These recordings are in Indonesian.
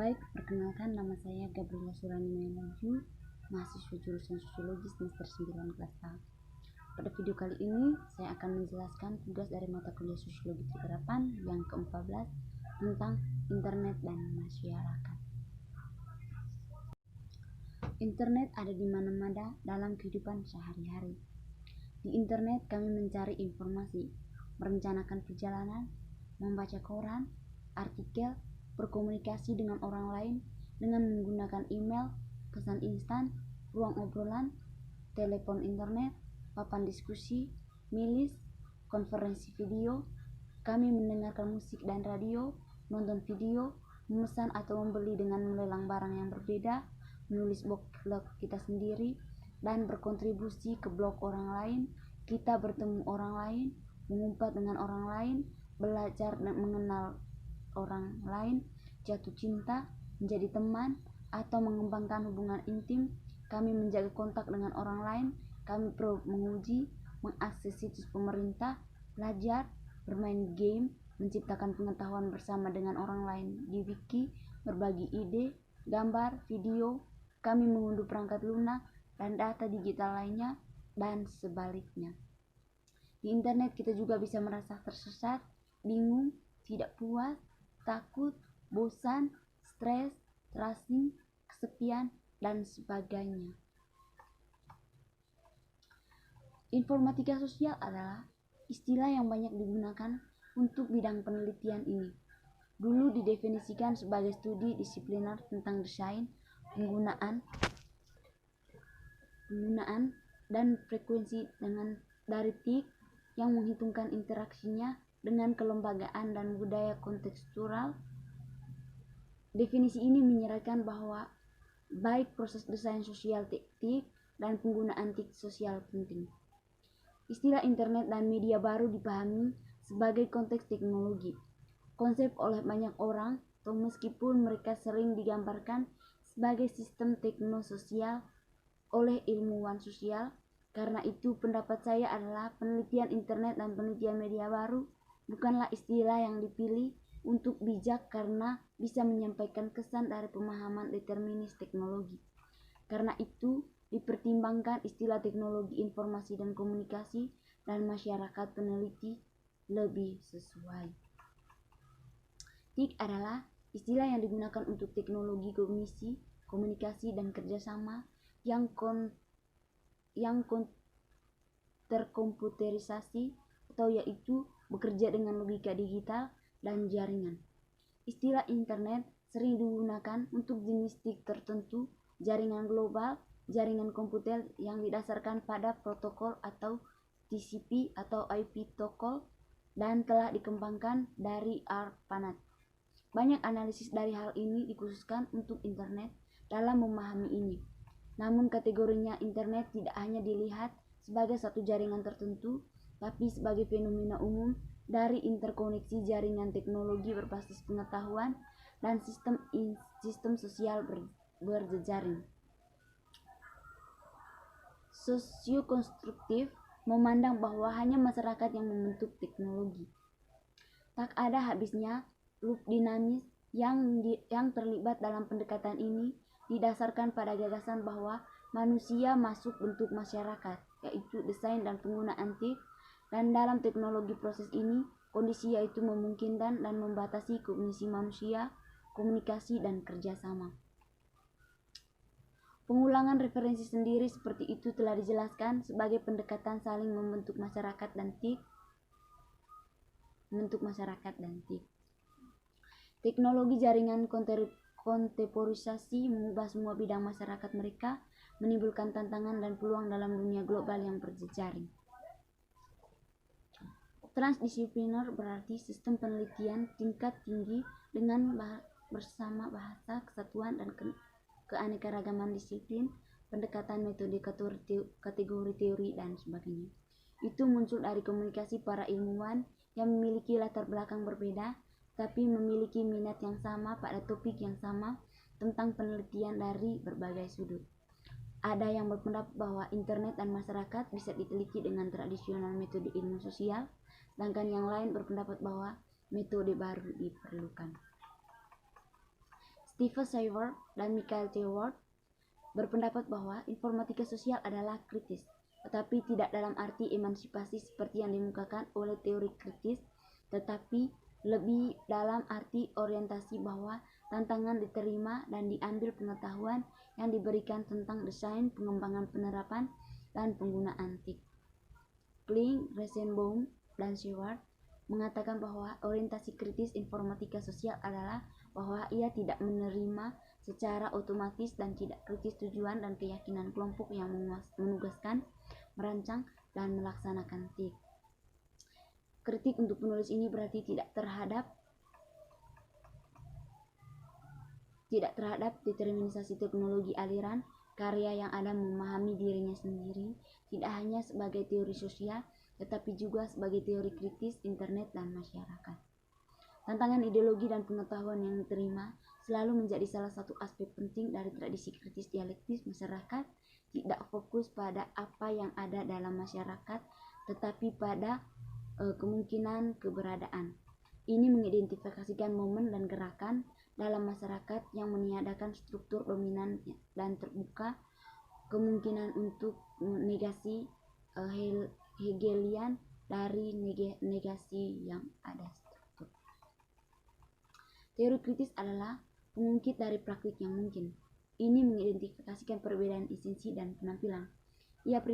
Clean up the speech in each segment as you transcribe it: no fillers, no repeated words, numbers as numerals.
Baik, perkenalkan nama saya Gabriela Surani Melaju, mahasiswa jurusan Sosiologi semester 9 kelas A. Pada video kali ini, saya akan menjelaskan tugas dari mata kuliah Sosiologi Tergerapan yang ke-14 tentang internet dan masyarakat. Internet ada di mana-mana dalam kehidupan sehari-hari. Di internet kami mencari informasi, merencanakan perjalanan, membaca koran, artikel, berkomunikasi dengan orang lain dengan menggunakan email, pesan instan, ruang obrolan, telepon internet, papan diskusi, milis, konferensi video. Kami mendengarkan musik dan radio, nonton video, memesan atau membeli dengan melelang barang yang berbeda, menulis blog kita sendiri, dan berkontribusi ke blog orang lain. Kita bertemu orang lain, mengumpat dengan orang lain, belajar dan mengenal orang lain, jatuh cinta, menjadi teman, atau mengembangkan hubungan intim. Kami menjaga kontak dengan orang lain. Kami perlu menguji, mengakses situs pemerintah, belajar, bermain game, menciptakan pengetahuan bersama dengan orang lain di wiki, berbagi ide, gambar, video. Kami mengunduh perangkat lunak dan data digital lainnya, dan sebaliknya. Di internet kita juga bisa merasa tersesat, bingung, tidak puas, takut, bosan, stres, terasing, kesepian, dan sebagainya. Informatika sosial adalah istilah yang banyak digunakan untuk bidang penelitian ini. Dulu didefinisikan sebagai studi disipliner tentang desain, penggunaan dan frekuensi dari TIK yang menghitungkan interaksinya dengan kelembagaan dan budaya kontekstural. Definisi ini menyeratkan bahwa baik proses desain sosial TIK dan penggunaan TIK sosial penting. Istilah internet dan media baru dipahami sebagai konteks teknologi. Konsep oleh banyak orang, atau meskipun mereka sering digambarkan sebagai sistem teknososial oleh ilmuwan sosial. Karena itu pendapat saya adalah penelitian internet dan penelitian media baru bukanlah istilah yang dipilih untuk bijak karena bisa menyampaikan kesan dari pemahaman determinis teknologi. Karena itu dipertimbangkan istilah teknologi informasi dan komunikasi dan masyarakat peneliti lebih sesuai. TIK adalah istilah yang digunakan untuk teknologi kognisi, komunikasi, dan kerjasama yang terkomputerisasi, atau yaitu bekerja dengan logika digital dan jaringan. Istilah internet sering digunakan untuk jenis TIK tertentu, jaringan global, jaringan komputer yang didasarkan pada protokol atau TCP atau IP protokol, dan telah dikembangkan dari ARPANET. Banyak analisis dari hal ini dikhususkan untuk internet dalam memahami ini. Namun kategorinya internet tidak hanya dilihat sebagai satu jaringan tertentu, tapi sebagai fenomena umum dari interkoneksi jaringan teknologi berbasis pengetahuan dan sistem sosial berjejaring. Sosiokonstruktif memandang bahwa hanya masyarakat yang membentuk teknologi. Tak ada habisnya loop dinamis yang terlibat dalam pendekatan ini didasarkan pada gagasan bahwa manusia masuk bentuk masyarakat, yaitu desain dan penggunaan TIK, dan dalam teknologi proses ini, kondisi yaitu memungkinkan dan membatasi kognisi manusia, komunikasi, dan kerjasama. Pengulangan referensi sendiri seperti itu telah dijelaskan sebagai pendekatan saling membentuk masyarakat dan TIK. Teknologi jaringan kontemporisasi mengubah semua bidang masyarakat mereka, menimbulkan tantangan dan peluang dalam dunia global yang berjejaring. Transdisipliner berarti sistem penelitian tingkat tinggi dengan bersama bahasa, kesatuan, dan keanekaragaman disiplin, pendekatan metode kategori teori, dan sebagainya. Itu muncul dari komunikasi para ilmuwan yang memiliki latar belakang berbeda, tapi memiliki minat yang sama pada topik yang sama tentang penelitian dari berbagai sudut. Ada yang berpendapat bahwa internet dan masyarakat bisa diteliti dengan tradisional metode ilmu sosial, sedangkan yang lain berpendapat bahwa metode baru diperlukan. Stephen Sayre dan Michael T. Ward berpendapat bahwa informatika sosial adalah kritis, tetapi tidak dalam arti emansipasi seperti yang dimukakan oleh teori kritis, tetapi lebih dalam arti orientasi bahwa tantangan diterima dan diambil pengetahuan yang diberikan tentang desain, pengembangan, penerapan, dan penggunaan TIC. Kling, Rosenbaum, dan Sheward mengatakan bahwa orientasi kritis informatika sosial adalah bahwa ia tidak menerima secara otomatis dan tidak kritis tujuan dan keyakinan kelompok yang menugaskan, merancang, dan melaksanakan TIC. Kritik untuk penulis ini berarti tidak terhadap determinisasi teknologi aliran karya yang ada memahami dirinya sendiri, tidak hanya sebagai teori sosial, tetapi juga sebagai teori kritis internet dan masyarakat. Tantangan ideologi dan pengetahuan yang diterima selalu menjadi salah satu aspek penting dari tradisi kritis dialektis masyarakat, tidak fokus pada apa yang ada dalam masyarakat, tetapi pada kemungkinan keberadaan. Ini mengidentifikasikan momen dan gerakan dalam masyarakat yang meniadakan struktur dominan dan terbuka kemungkinan untuk negasi Hegelian dari negasi yang ada struktur. Teori kritis adalah pengungkit dari praktik yang mungkin. Ini mengidentifikasikan perbedaan esensi dan penampilan. Ia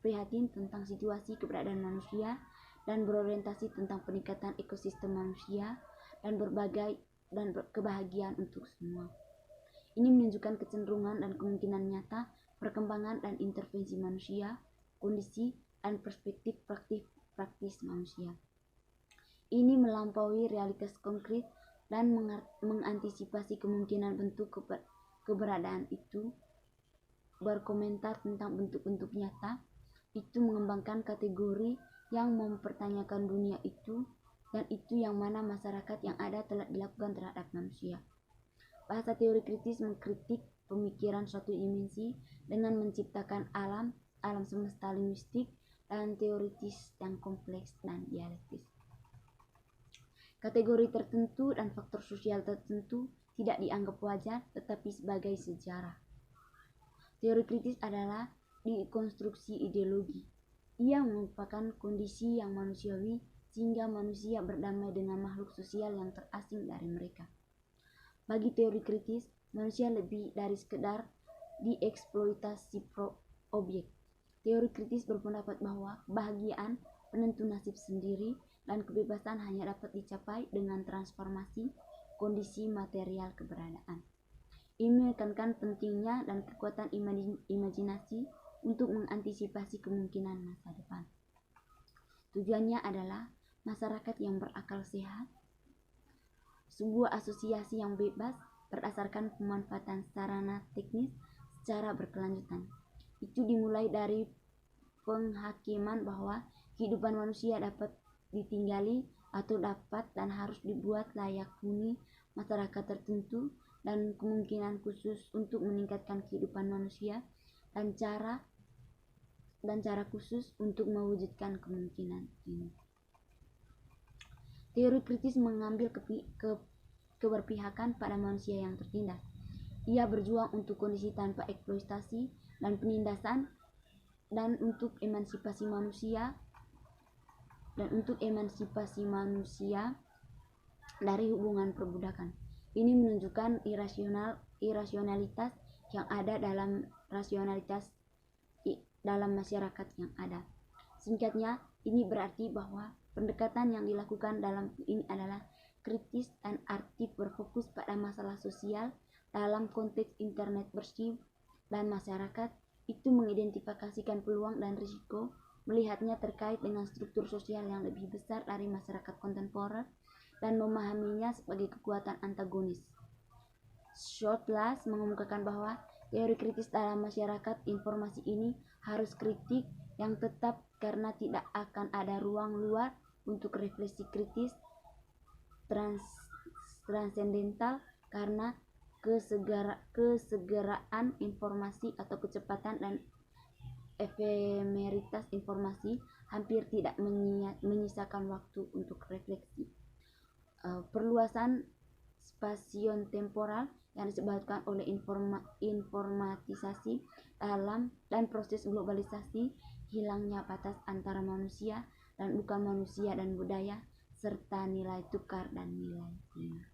prihatin tentang situasi keberadaan manusia dan berorientasi tentang peningkatan ekosistem manusia dan kebahagiaan untuk semua. Ini menunjukkan kecenderungan dan kemungkinan nyata perkembangan dan intervensi manusia, kondisi, dan perspektif praktis manusia. Ini melampaui realitas konkret dan mengantisipasi kemungkinan bentuk keberadaan itu, berkomentar tentang bentuk-bentuk nyata, itu mengembangkan kategori yang mempertanyakan dunia itu, dan itu yang mana masyarakat yang ada telah dilakukan terhadap manusia. Bahasa teori kritis mengkritik pemikiran suatu dimensi dengan menciptakan alam semesta linguistik dan teoritis yang kompleks dan dialektis. Kategori tertentu dan faktor sosial tertentu tidak dianggap wajar, tetapi sebagai sejarah. Teori kritis adalah dekonstruksi ideologi. Ia merupakan kondisi yang manusiawi sehingga manusia berdamai dengan makhluk sosial yang terasing dari mereka. Bagi teori kritis, manusia lebih dari sekedar dieksploitasi objek. Teori kritis berpendapat bahwa kebahagiaan penentu nasib sendiri dan kebebasan hanya dapat dicapai dengan transformasi kondisi material keberadaan. Ini menekankan pentingnya dan kekuatan imajinasi untuk mengantisipasi kemungkinan masa depan. Tujuannya adalah masyarakat yang berakal sehat, sebuah asosiasi yang bebas berdasarkan pemanfaatan sarana teknis secara berkelanjutan. Itu dimulai dari penghakiman bahwa kehidupan manusia dapat ditinggali atau dapat dan harus dibuat layak huni masyarakat tertentu dan kemungkinan khusus untuk meningkatkan kehidupan manusia dan cara khusus untuk mewujudkan kemungkinan ini. Teori kritis mengambil keberpihakan pada manusia yang tertindas. Ia berjuang untuk kondisi tanpa eksploitasi dan penindasan dan untuk emansipasi manusia dari hubungan perbudakan. Ini menunjukkan irasionalitas yang ada dalam rasionalitas dalam masyarakat yang ada. Singkatnya, ini berarti bahwa pendekatan yang dilakukan dalam ini adalah kritis dan aktif, berfokus pada masalah sosial dalam konteks internet bersih dan masyarakat. Itu mengidentifikasikan peluang dan risiko, melihatnya terkait dengan struktur sosial yang lebih besar dari masyarakat kontemporer dan memahaminya sebagai kekuatan antagonis. Shortlass mengemukakan bahwa teori kritis dalam masyarakat informasi ini harus kritik yang tetap karena tidak akan ada ruang luar untuk refleksi kritis transendental karena kesegeraan informasi atau kecepatan dan efemeritas informasi hampir tidak menyisakan waktu untuk refleksi. Perluasan spasion temporal yang disebabkan oleh informatisasi dan proses globalisasi, hilangnya batas antara manusia dan bukan manusia dan budaya, serta nilai tukar dan nilai timah.